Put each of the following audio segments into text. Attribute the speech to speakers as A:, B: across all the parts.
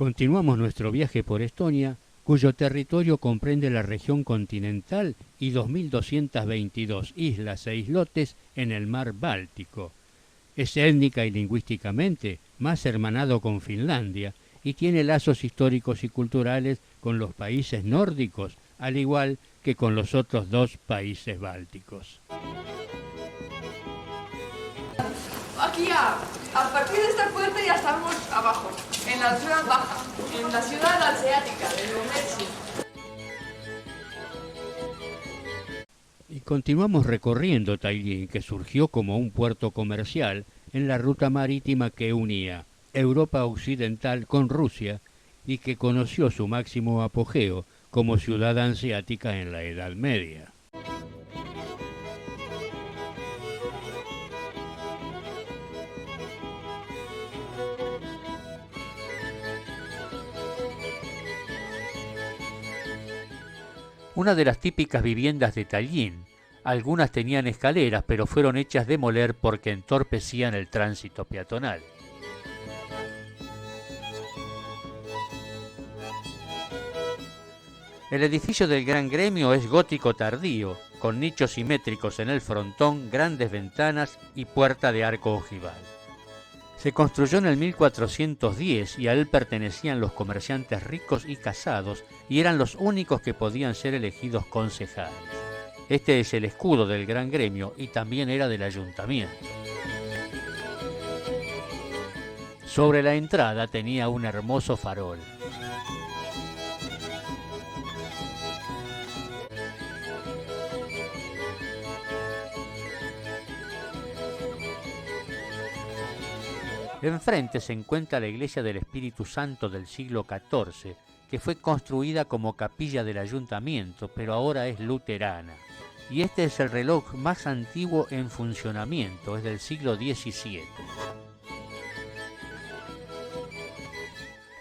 A: Continuamos nuestro viaje por Estonia, cuyo territorio comprende la región continental y 2.222 islas e islotes en el mar Báltico. Es étnica y lingüísticamente más hermanado con Finlandia y tiene lazos históricos y culturales con los países nórdicos, al igual que con los otros dos países bálticos.
B: Aquí a partir de esta puerta ya estamos abajo, en la zona baja, en la ciudad asiática de Lumencia.
A: Y continuamos recorriendo Tallin, que surgió como un puerto comercial en la ruta marítima que unía Europa Occidental con Rusia y que conoció su máximo apogeo como ciudad hanseática en la Edad Media. Una de las típicas viviendas de Tallin. Algunas tenían escaleras, pero fueron hechas demoler porque entorpecían el tránsito peatonal. El edificio del Gran Gremio es gótico tardío, con nichos simétricos en el frontón, grandes ventanas y puerta de arco ojival. Se construyó en el 1410 y a él pertenecían los comerciantes ricos y casados y eran los únicos que podían ser elegidos concejales. Este es el escudo del Gran Gremio y también era del ayuntamiento. Sobre la entrada tenía un hermoso farol. Enfrente se encuentra la iglesia del Espíritu Santo del siglo XIV, que fue construida como capilla del ayuntamiento, pero ahora es luterana. Y este es el reloj más antiguo en funcionamiento, es del siglo XVII.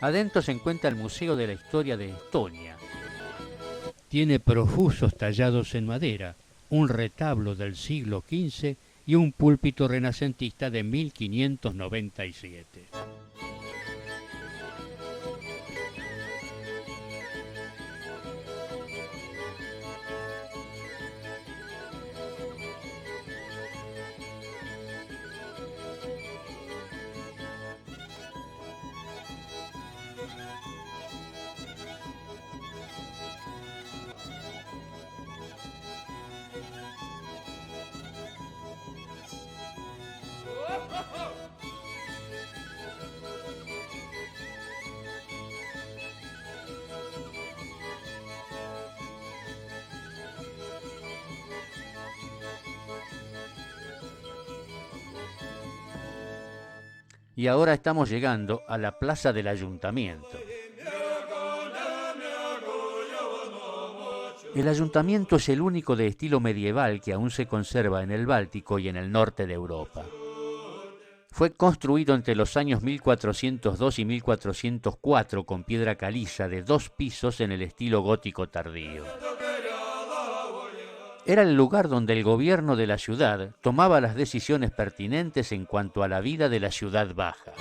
A: Adentro se encuentra el Museo de la Historia de Estonia. Tiene profusos tallados en madera, un retablo del siglo XV y un púlpito renacentista de 1597. Y ahora estamos llegando a la plaza del ayuntamiento. El ayuntamiento es el único de estilo medieval que aún se conserva en el Báltico y en el norte de Europa. Fue construido entre los años 1402 y 1404 con piedra caliza de 2 pisos en el estilo gótico tardío. Era el lugar donde el gobierno de la ciudad tomaba las decisiones pertinentes en cuanto a la vida de la ciudad baja.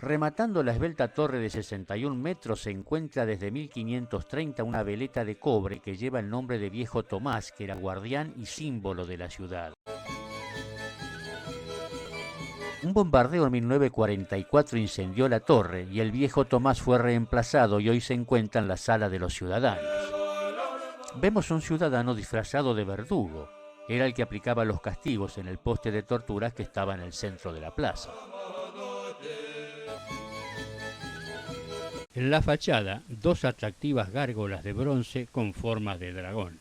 A: Rematando la esbelta torre de 61 metros se encuentra desde 1530 una veleta de cobre que lleva el nombre de Viejo Tomás, que era guardián y símbolo de la ciudad. Un bombardeo en 1944 incendió la torre y el Viejo Tomás fue reemplazado y hoy se encuentra en la sala de los ciudadanos. Vemos un ciudadano disfrazado de verdugo. Era el que aplicaba los castigos en el poste de torturas que estaba en el centro de la plaza. En la fachada, 2 atractivas gárgolas de bronce con formas de dragón.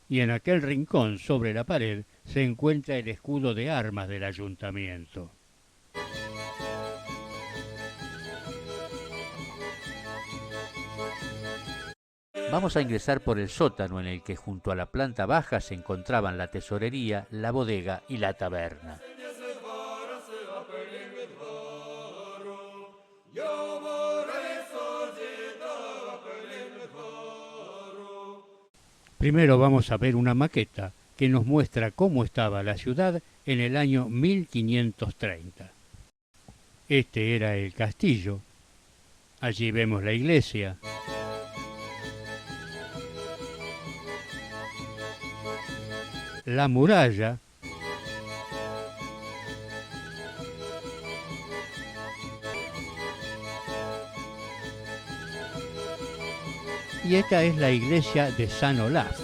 A: Y en aquel rincón, sobre la pared, se encuentra el escudo de armas del ayuntamiento. Vamos a ingresar por el sótano en el que junto a la planta baja se encontraban la tesorería, la bodega y la taberna. Primero vamos a ver una maqueta que nos muestra cómo estaba la ciudad en el año 1530. Este era el castillo. Allí vemos la iglesia. La muralla. Y esta es la iglesia de San Olaf.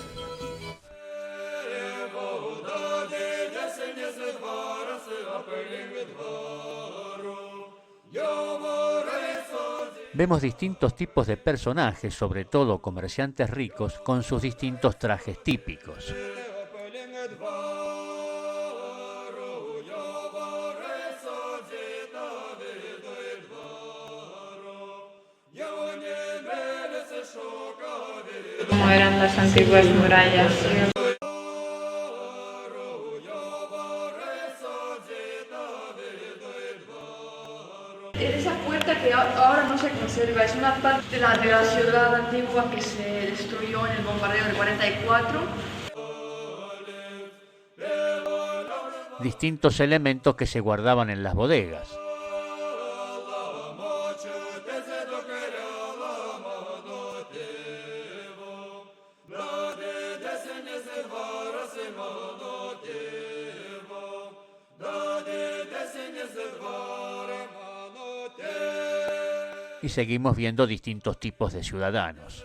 A: Vemos distintos tipos de personajes, sobre todo comerciantes ricos, con sus distintos trajes típicos.
C: Como eran las antiguas murallas.
B: Esa puerta que ahora no se conserva es una parte de la ciudad antigua que se destruyó en el bombardeo del 44.
A: Distintos elementos que se guardaban en las bodegas. Y seguimos viendo distintos tipos de ciudadanos.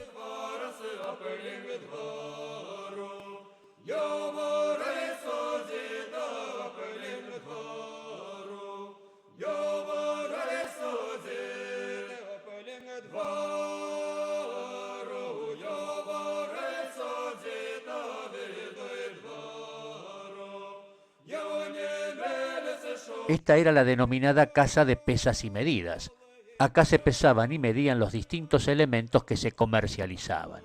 A: Esta era la denominada casa de pesas y medidas. Acá se pesaban y medían los distintos elementos que se comercializaban.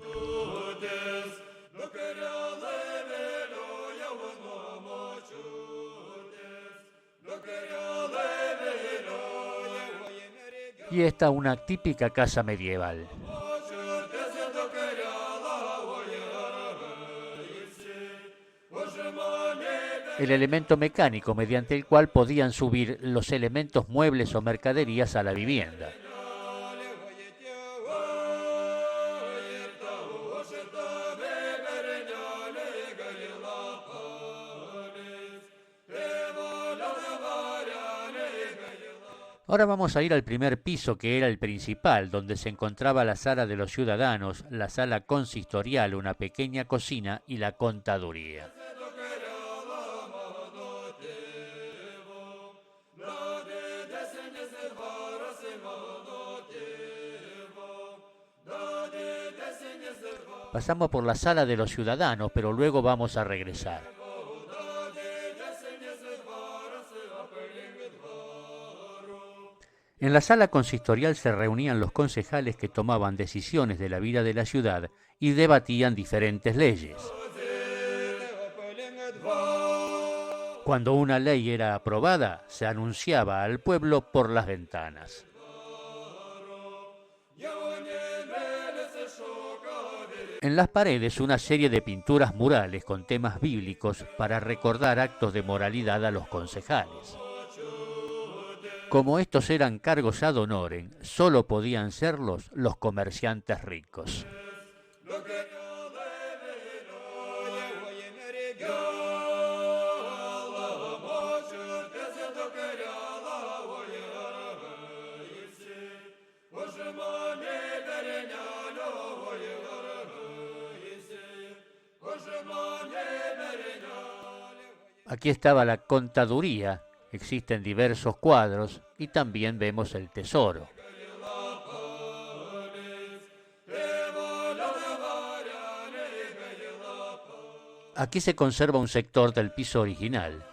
A: Y esta una típica casa medieval. El elemento mecánico mediante el cual podían subir los elementos muebles o mercaderías a la vivienda. Ahora vamos a ir al primer piso, que era el principal, donde se encontraba la sala de los ciudadanos, la sala consistorial, una pequeña cocina y la contaduría. Pasamos por la sala de los ciudadanos, pero luego vamos a regresar. En la sala consistorial se reunían los concejales que tomaban decisiones de la vida de la ciudad y debatían diferentes leyes. Cuando una ley era aprobada, se anunciaba al pueblo por las ventanas. En las paredes una serie de pinturas murales con temas bíblicos para recordar actos de moralidad a los concejales. Como estos eran cargos ad honorem, solo podían serlos los comerciantes ricos. Aquí estaba la contaduría, existen diversos cuadros y también vemos el tesoro. Aquí se conserva un sector del piso original.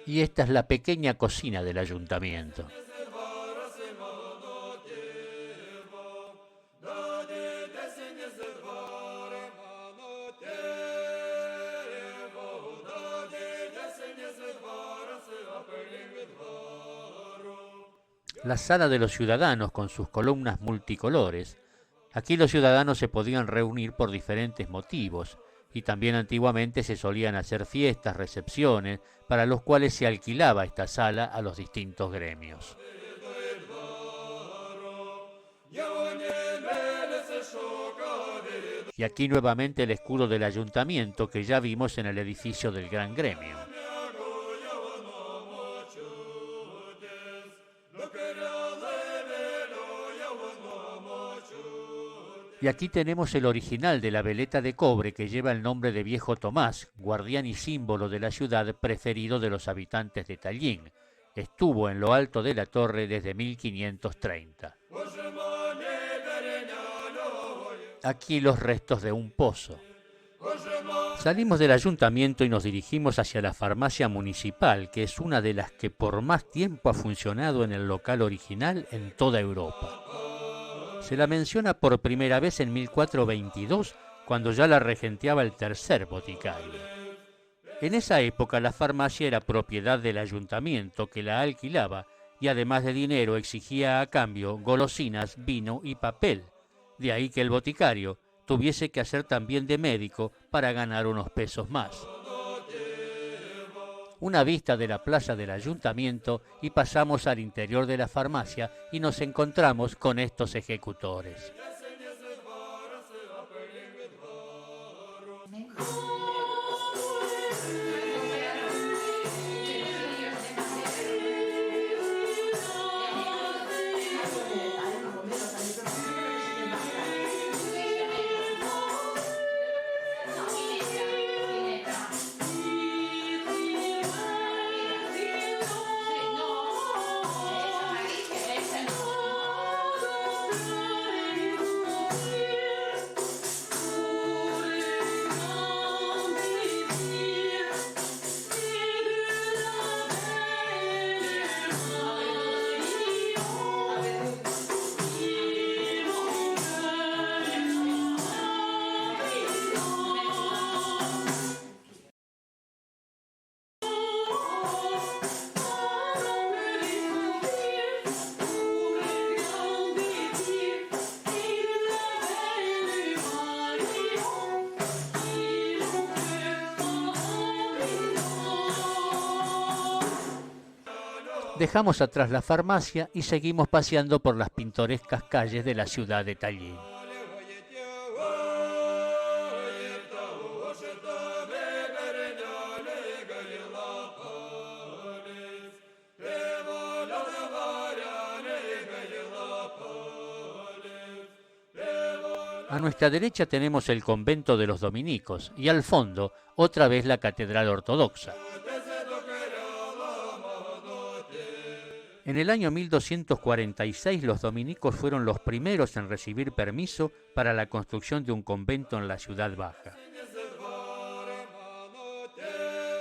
A: Y esta es la pequeña cocina del ayuntamiento. La sala de los ciudadanos con sus columnas multicolores. Aquí los ciudadanos se podían reunir por diferentes motivos y también antiguamente se solían hacer fiestas, recepciones, para los cuales se alquilaba esta sala a los distintos gremios. Y aquí nuevamente el escudo del ayuntamiento que ya vimos en el edificio del Gran Gremio. Y aquí tenemos el original de la veleta de cobre que lleva el nombre de Viejo Tomás, guardián y símbolo de la ciudad preferido de los habitantes de Tallin. Estuvo en lo alto de la torre desde 1530. Aquí los restos de un pozo. Salimos del ayuntamiento y nos dirigimos hacia la farmacia municipal, que es una de las que por más tiempo ha funcionado en el local original en toda Europa. Se la menciona por primera vez en 1422, cuando ya la regenteaba el tercer boticario. En esa época la farmacia era propiedad del ayuntamiento, que la alquilaba y además de dinero exigía a cambio golosinas, vino y papel. De ahí que el boticario tuviese que hacer también de médico para ganar unos pesos más. Una vista de la plaza del ayuntamiento y pasamos al interior de la farmacia y nos encontramos con estos ejecutores. Dejamos atrás la farmacia y seguimos paseando por las pintorescas calles de la ciudad de Tallin. A nuestra derecha tenemos el convento de los dominicos y al fondo otra vez la catedral ortodoxa. En el año 1246 los dominicos fueron los primeros en recibir permiso para la construcción de un convento en la ciudad baja.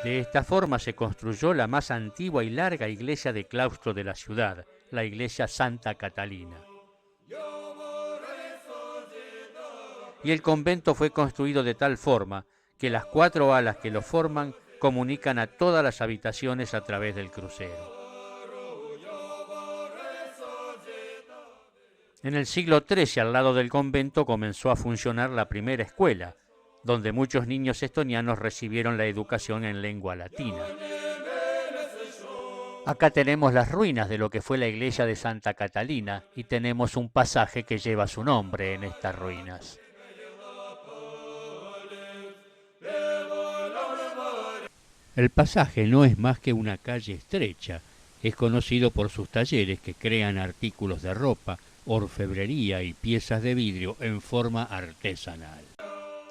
A: De esta forma se construyó la más antigua y larga iglesia de claustro de la ciudad, la iglesia Santa Catalina. Y el convento fue construido de tal forma que las 4 alas que lo forman comunican a todas las habitaciones a través del crucero. En el siglo XIII, al lado del convento, comenzó a funcionar la primera escuela, donde muchos niños estonianos recibieron la educación en lengua latina. Acá tenemos las ruinas de lo que fue la iglesia de Santa Catalina y tenemos un pasaje que lleva su nombre en estas ruinas. El pasaje no es más que una calle estrecha. Es conocido por sus talleres que crean artículos de ropa, orfebrería y piezas de vidrio en forma artesanal.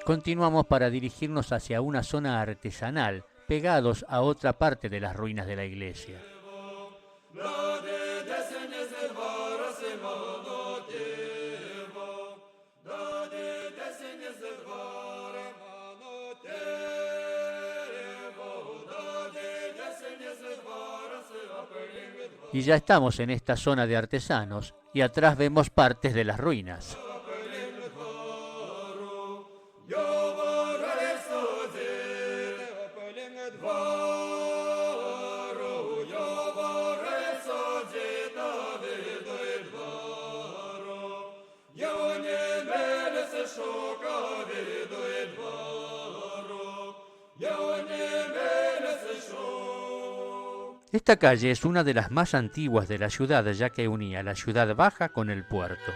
A: Continuamos para dirigirnos hacia una zona artesanal, pegados a otra parte de las ruinas de la iglesia. Y ya estamos en esta zona de artesanos y atrás vemos partes de las ruinas. Esta calle es una de las más antiguas de la ciudad, ya que unía la ciudad baja con el puerto.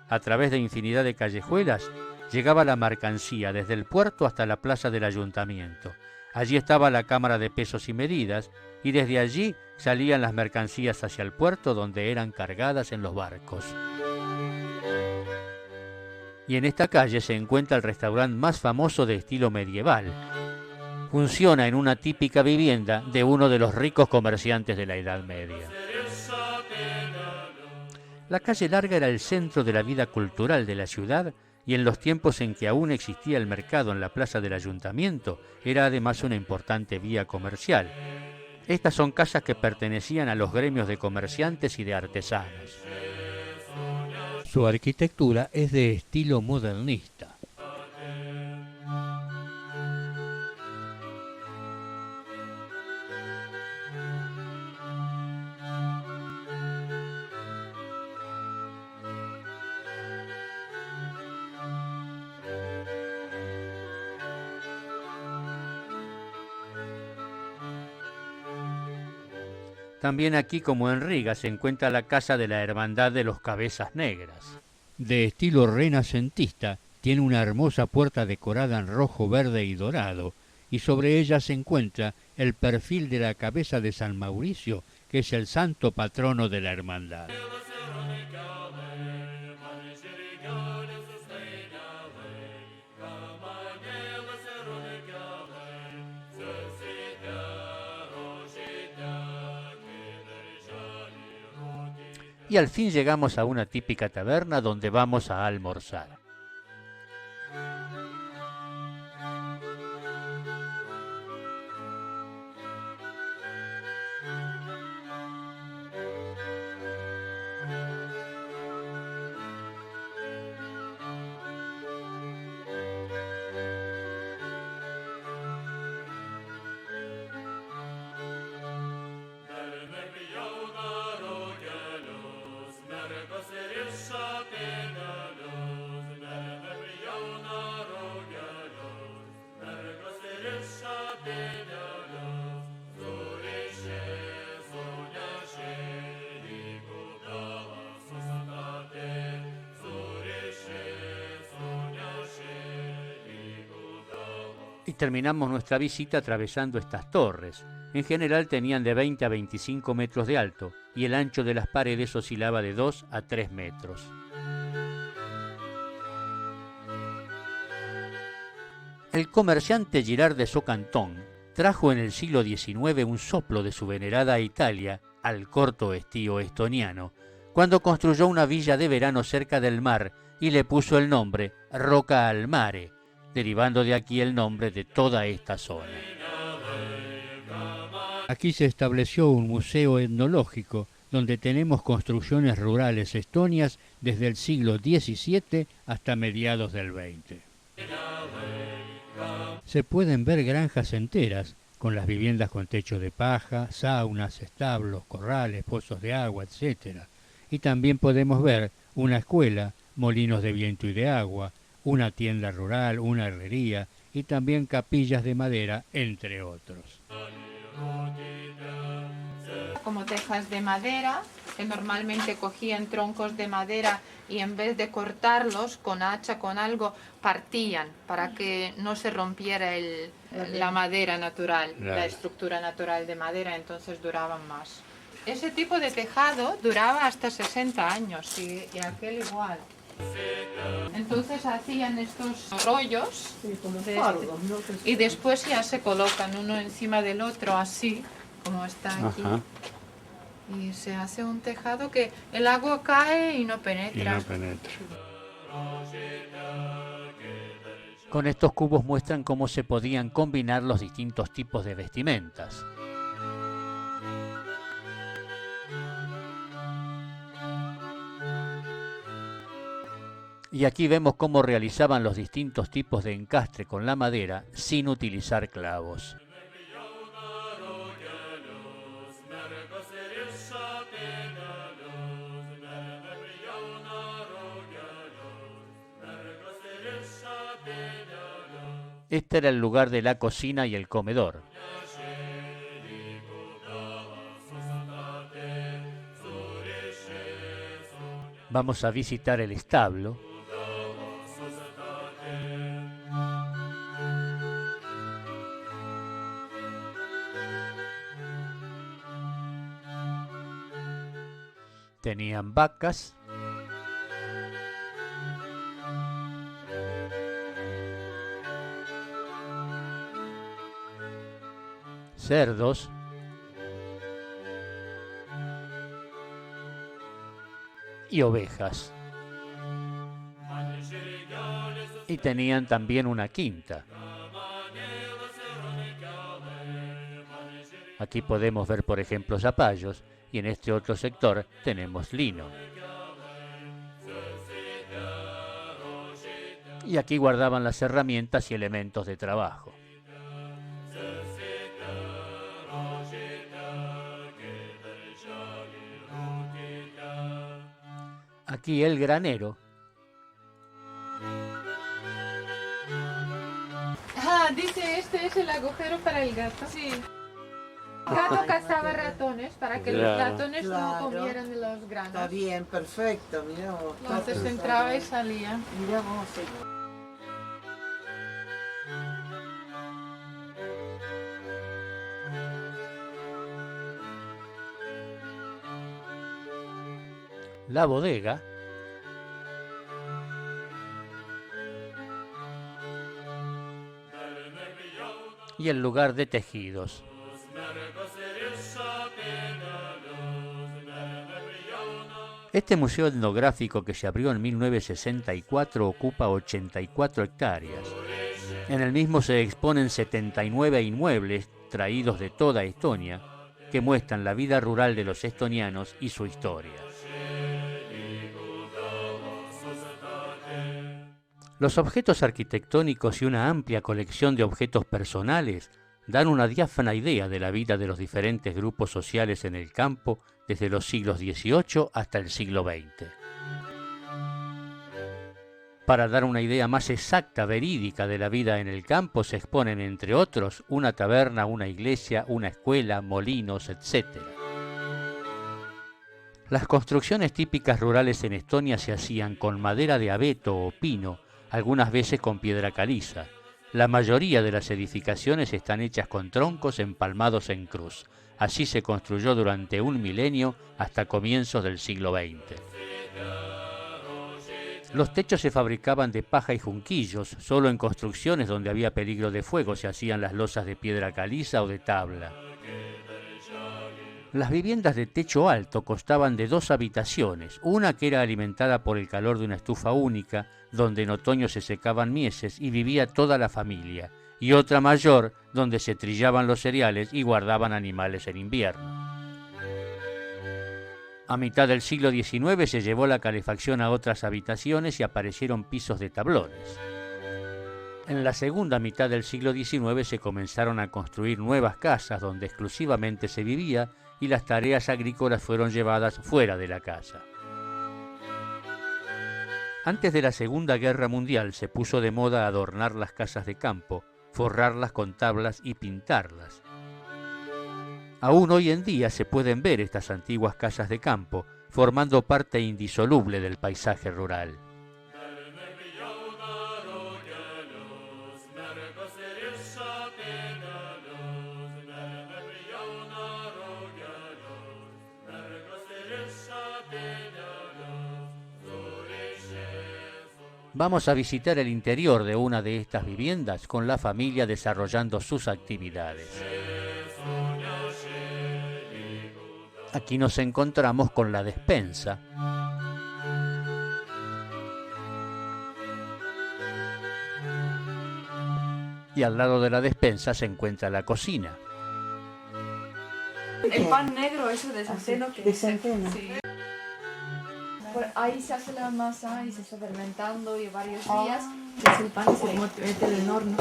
A: A través de infinidad de callejuelas llegaba la mercancía desde el puerto hasta la plaza del ayuntamiento. Allí estaba la cámara de pesos y medidas, y desde allí salían las mercancías hacia el puerto, donde eran cargadas en los barcos. Y en esta calle se encuentra el restaurante más famoso de estilo medieval. Funciona en una típica vivienda de uno de los ricos comerciantes de la Edad Media. La calle Larga era el centro de la vida cultural de la ciudad, y en los tiempos en que aún existía el mercado en la plaza del ayuntamiento, era además una importante vía comercial. Estas son casas que pertenecían a los gremios de comerciantes y de artesanos. Su arquitectura es de estilo modernista. También aquí, como en Riga, se encuentra la casa de la Hermandad de los Cabezas Negras. De estilo renacentista, tiene una hermosa puerta decorada en rojo, verde y dorado, y sobre ella se encuentra el perfil de la cabeza de San Mauricio, que es el santo patrono de la hermandad. Y al fin llegamos a una típica taberna donde vamos a almorzar. Y terminamos nuestra visita atravesando estas torres. En general tenían de 20 a 25 metros de alto y el ancho de las paredes oscilaba de 2 a 3 metros. El comerciante Girard de Socantón trajo en el siglo XIX un soplo de su venerada Italia al corto estío estoniano, cuando construyó una villa de verano cerca del mar y le puso el nombre Rocca al Mare, derivando de aquí el nombre de toda esta zona. Aquí se estableció un museo etnológico donde tenemos construcciones rurales estonias desde el siglo XVII hasta mediados del XX. Se pueden ver granjas enteras, con las viviendas con techo de paja, saunas, establos, corrales, pozos de agua, etc. Y también podemos ver una escuela, molinos de viento y de agua, una tienda rural, una herrería y también capillas de madera, entre otros.
C: Como tejas de madera, que normalmente cogían troncos de madera y en vez de cortarlos con hacha, con algo, partían para que no se rompiera la madera natural, claro, la estructura natural de madera, entonces duraban más. Ese tipo de tejado duraba hasta 60 años y aquel igual. Entonces hacían estos rollos y después ya se colocan uno encima del otro así, como está aquí. Ajá. Y se hace un tejado que el agua cae y no penetra.
A: Con estos cubos muestran cómo se podían combinar los distintos tipos de vestimentas. Y aquí vemos cómo realizaban los distintos tipos de encastre con la madera sin utilizar clavos. Este era el lugar de la cocina y el comedor. Vamos a visitar el establo. Tenían vacas, cerdos, y ovejas. Y tenían también una quinta. Aquí podemos ver, por ejemplo, zapallos, y en este otro sector tenemos lino. Y aquí guardaban las herramientas y elementos de trabajo. Aquí el granero.
C: Ah, dice, este es el agujero para el gato. Sí. El gato cazaba ratones para que los ratones no comieran de los granos.
D: Está bien, perfecto, mira vos.
C: Entonces entraba y salía.
D: Mira vos.
A: La bodega. Y el lugar de tejidos. Este museo etnográfico, que se abrió en 1964, ocupa 84 hectáreas. En el mismo se exponen 79 inmuebles traídos de toda Estonia, que muestran la vida rural de los estonianos y su historia. Los objetos arquitectónicos y una amplia colección de objetos personales dan una diáfana idea de la vida de los diferentes grupos sociales en el campo desde los siglos XVIII hasta el siglo XX. Para dar una idea más exacta, verídica de la vida en el campo, se exponen, entre otros, una taberna, una iglesia, una escuela, molinos, etc. Las construcciones típicas rurales en Estonia se hacían con madera de abeto o pino, algunas veces con piedra caliza. La mayoría de las edificaciones están hechas con troncos empalmados en cruz. Así se construyó durante un milenio hasta comienzos del siglo XX. Los techos se fabricaban de paja y junquillos. Solo en construcciones donde había peligro de fuego se hacían las losas de piedra caliza o de tabla. Las viviendas de techo alto constaban de 2 habitaciones, una que era alimentada por el calor de una estufa única, donde en otoño se secaban mieses y vivía toda la familia, y otra mayor, donde se trillaban los cereales y guardaban animales en invierno. A mitad del siglo XIX se llevó la calefacción a otras habitaciones y aparecieron pisos de tablones. En la segunda mitad del siglo XIX se comenzaron a construir nuevas casas donde exclusivamente se vivía y las tareas agrícolas fueron llevadas fuera de la casa. Antes de la Segunda Guerra Mundial se puso de moda adornar las casas de campo, forrarlas con tablas y pintarlas. Aún hoy en día se pueden ver estas antiguas casas de campo, formando parte indisoluble del paisaje rural. Vamos a visitar el interior de una de estas viviendas con la familia desarrollando sus actividades. Aquí nos encontramos con la despensa. Y al lado de la despensa se encuentra la cocina.
B: El pan negro, eso de centeno.
D: De centeno.
B: Sí. Ahí se hace la masa y se está fermentando y varios días. Es el pan y se mete en el horno.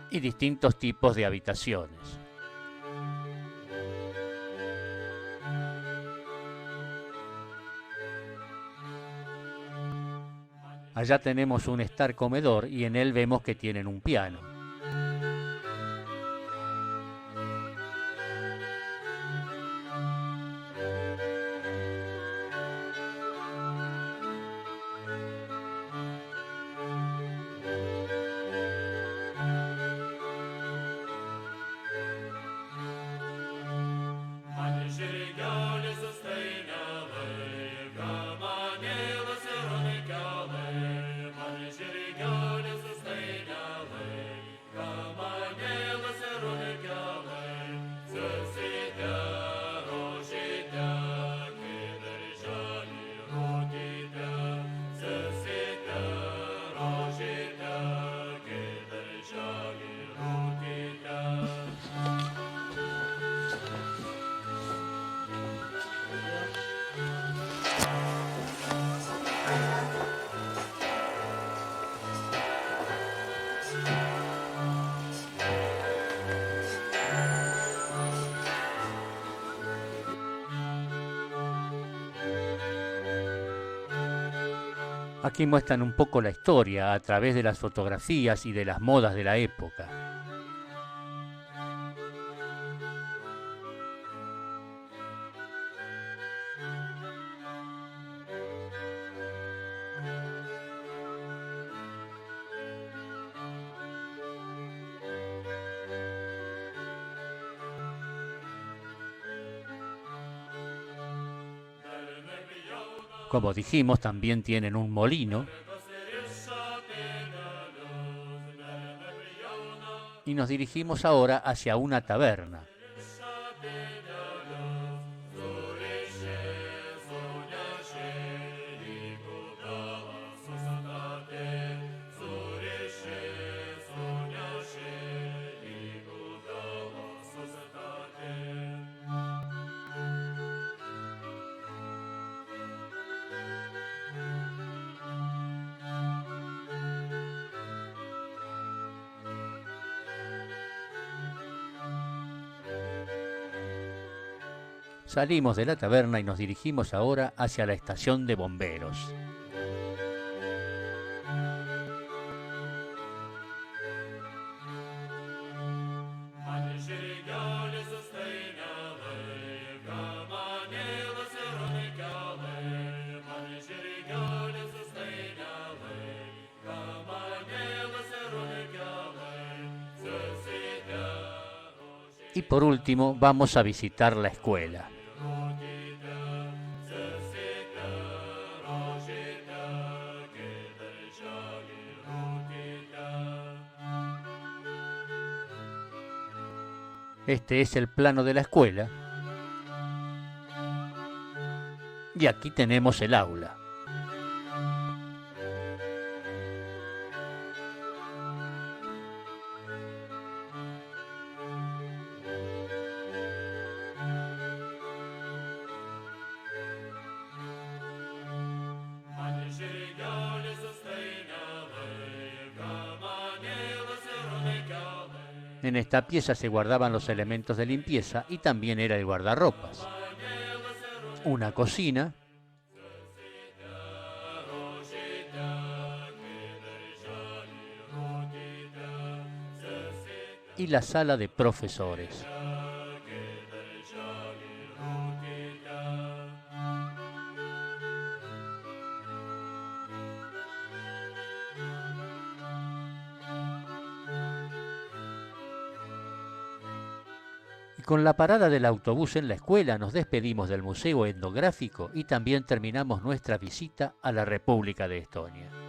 A: Y distintos tipos de habitaciones. Allá tenemos un estar comedor y en él vemos que tienen un piano. Aquí muestran un poco la historia a través de las fotografías y de las modas de la época. Como dijimos, también tienen un molino. Y nos dirigimos ahora hacia una taberna. Salimos de la taberna y nos dirigimos ahora hacia la estación de bomberos. Y por último vamos a visitar la escuela. Este es el plano de la escuela. Y aquí tenemos el aula. En esta pieza se guardaban los elementos de limpieza y también era el guardarropas. Una cocina. Y la sala de profesores. Con la parada del autobús en la escuela nos despedimos del Museo Etnográfico y también terminamos nuestra visita a la República de Estonia.